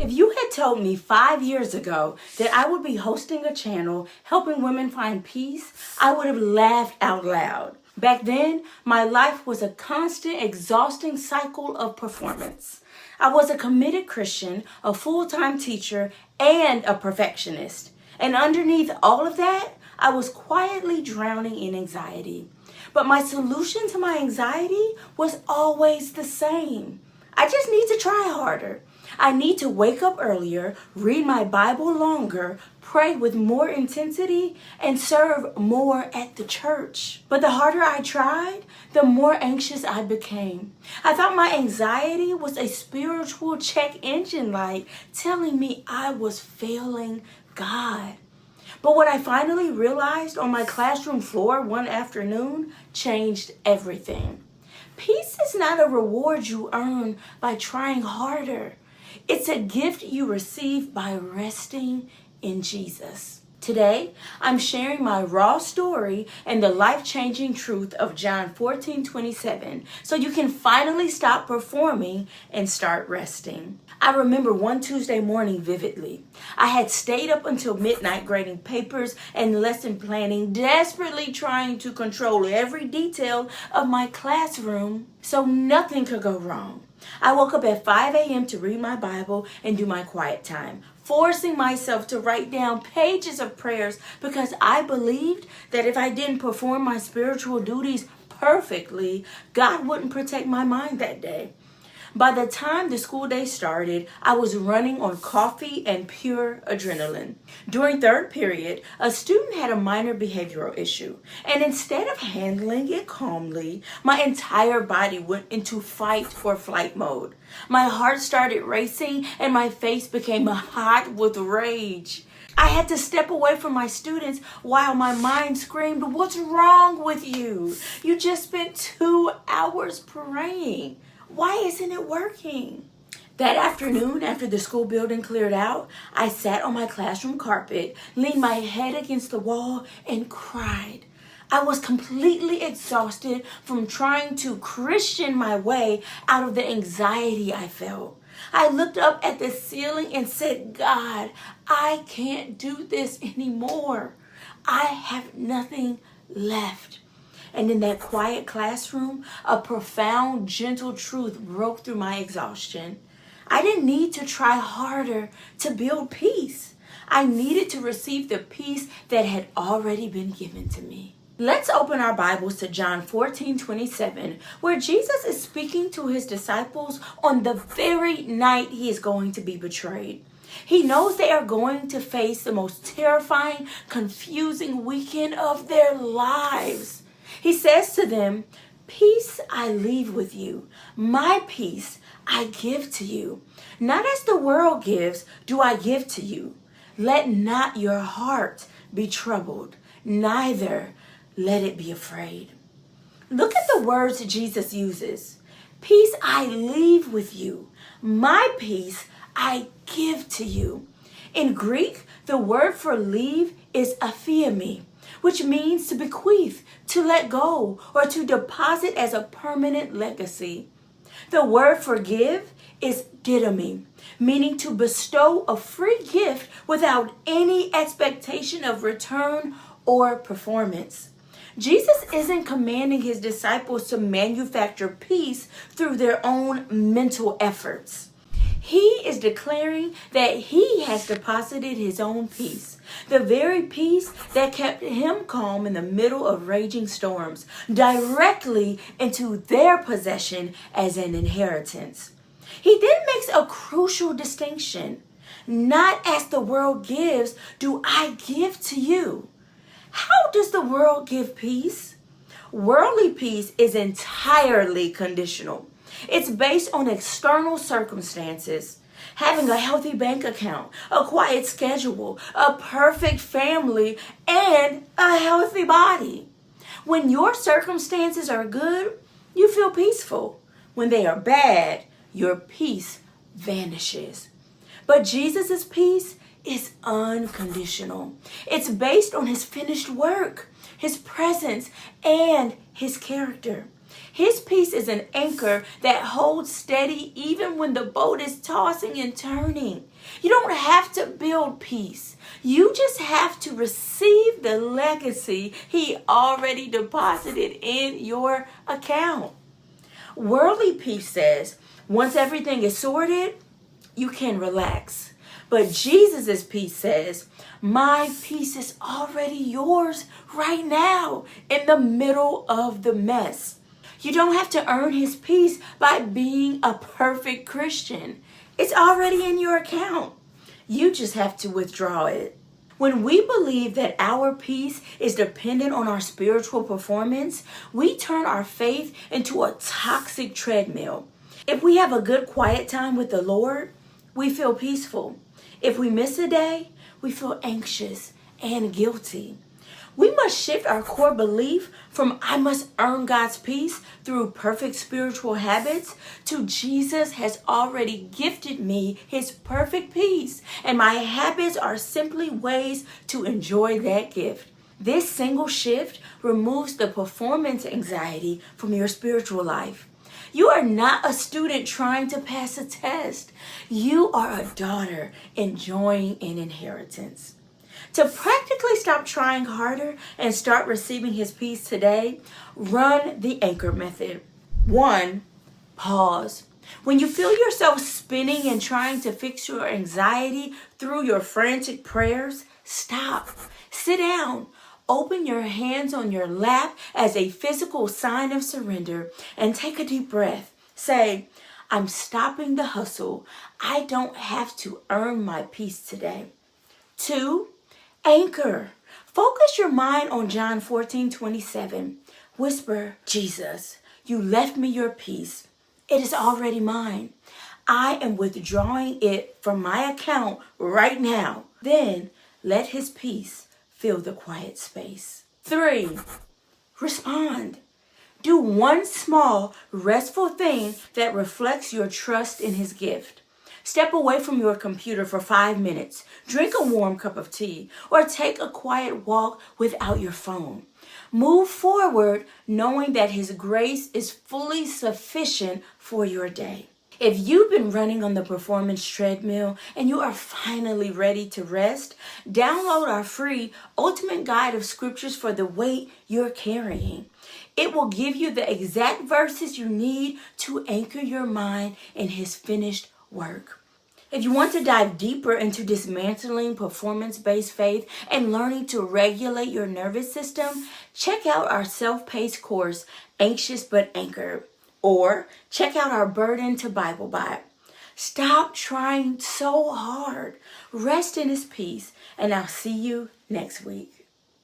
If you had told me 5 years ago that I would be hosting a channel helping women find peace, I would have laughed out loud. Back then, my life was a constant, exhausting cycle of performance. I was a committed Christian, a full-time teacher, and a perfectionist. And underneath all of that, I was quietly drowning in anxiety. But my solution to my anxiety was always the same. I just need to try harder. I need to wake up earlier, read my Bible longer, pray with more intensity, and serve more at the church. But the harder I tried, the more anxious I became. I thought my anxiety was a spiritual check engine light telling me I was failing God. But what I finally realized on my classroom floor one afternoon changed everything. Peace is not a reward you earn by trying harder. It's a gift you receive by resting in Jesus. Today, I'm sharing my raw story and the life-changing truth of John 14:27, so you can finally stop performing and start resting. I remember one Tuesday morning vividly. I had stayed up until midnight grading papers and lesson planning, desperately trying to control every detail of my classroom so nothing could go wrong. I woke up at 5 a.m. to read my Bible and do my quiet time, forcing myself to write down pages of prayers because I believed that if I didn't perform my spiritual duties perfectly, God wouldn't protect my mind that day. By the time the school day started, I was running on coffee and pure adrenaline. During third period, a student had a minor behavioral issue, and instead of handling it calmly, my entire body went into fight or flight mode. My heart started racing, and my face became hot with rage. I had to step away from my students while my mind screamed, "What's wrong with you? You just spent 2 hours praying. Why isn't it working?" That afternoon, after the school building cleared out, I sat on my classroom carpet, leaned my head against the wall, and cried. I was completely exhausted from trying to Christian my way out of the anxiety I felt. I looked up at the ceiling and said, "God, I can't do this anymore. I have nothing left." And in that quiet classroom, a profound, gentle truth broke through my exhaustion. I didn't need to try harder to build peace. I needed to receive the peace that had already been given to me. Let's open our Bibles to John 14:27, where Jesus is speaking to his disciples on the very night he is going to be betrayed. He knows they are going to face the most terrifying, confusing weekend of their lives. He says to them, "Peace I leave with you. My peace I give to you. Not as the world gives, do I give to you. Let not your heart be troubled, neither let it be afraid." Look at the words Jesus uses. Peace I leave with you. My peace I give to you. In Greek, the word for leave is aphiemi, which means to bequeath, to let go, or to deposit as a permanent legacy. The word for give is didomi, meaning to bestow a free gift without any expectation of return or performance. Jesus isn't commanding his disciples to manufacture peace through their own mental efforts. He is declaring that he has deposited his own peace, the very peace that kept him calm in the middle of raging storms, directly into their possession as an inheritance. He then makes a crucial distinction. Not as the world gives, do I give to you. How does the world give peace? Worldly peace is entirely conditional. It's based on external circumstances. Having a healthy bank account, a quiet schedule, a perfect family, and a healthy body. When your circumstances are good, you feel peaceful. When they are bad, your peace vanishes. But Jesus' peace is unconditional. It's based on his finished work, his presence, and his character. His peace is an anchor that holds steady even when the boat is tossing and turning. You don't have to build peace. You just have to receive the legacy He already deposited in your account. Worldly peace says, once everything is sorted, you can relax. But Jesus' peace says, my peace is already yours right now in the middle of the mess. You don't have to earn His peace by being a perfect Christian. It's already in your account. You just have to withdraw it. When we believe that our peace is dependent on our spiritual performance, we turn our faith into a toxic treadmill. If we have a good quiet time with the Lord, we feel peaceful. If we miss a day, we feel anxious and guilty. We must shift our core belief from I must earn God's peace through perfect spiritual habits to Jesus has already gifted me His perfect peace, and my habits are simply ways to enjoy that gift. This single shift removes the performance anxiety from your spiritual life. You are not a student trying to pass a test. You are a daughter enjoying an inheritance. To practically stop trying harder and start receiving His peace today, run the anchor method. 1, pause. When you feel yourself spinning and trying to fix your anxiety through your frantic prayers, stop. Sit down. Open your hands on your lap as a physical sign of surrender and take a deep breath. Say, I'm stopping the hustle. I don't have to earn my peace today. 2, anchor. Focus your mind on John 14:27. Whisper, Jesus, you left me your peace. It is already mine. I am withdrawing it from my account right now. Then let His peace fill the quiet space. 3, respond. Do one small, restful thing that reflects your trust in His gift. Step away from your computer for 5 minutes, drink a warm cup of tea, or take a quiet walk without your phone. Move forward knowing that His grace is fully sufficient for your day. If you've been running on the performance treadmill and you are finally ready to rest, download our free Ultimate Guide of Scriptures for the weight you're carrying. It will give you the exact verses you need to anchor your mind in His finished work. If you want to dive deeper into dismantling performance-based faith and learning to regulate your nervous system, check out our self-paced course, Anxious but Anchored, or check out our Burden to Bible Bot. Stop trying so hard. Rest in His peace, and I'll see you next week.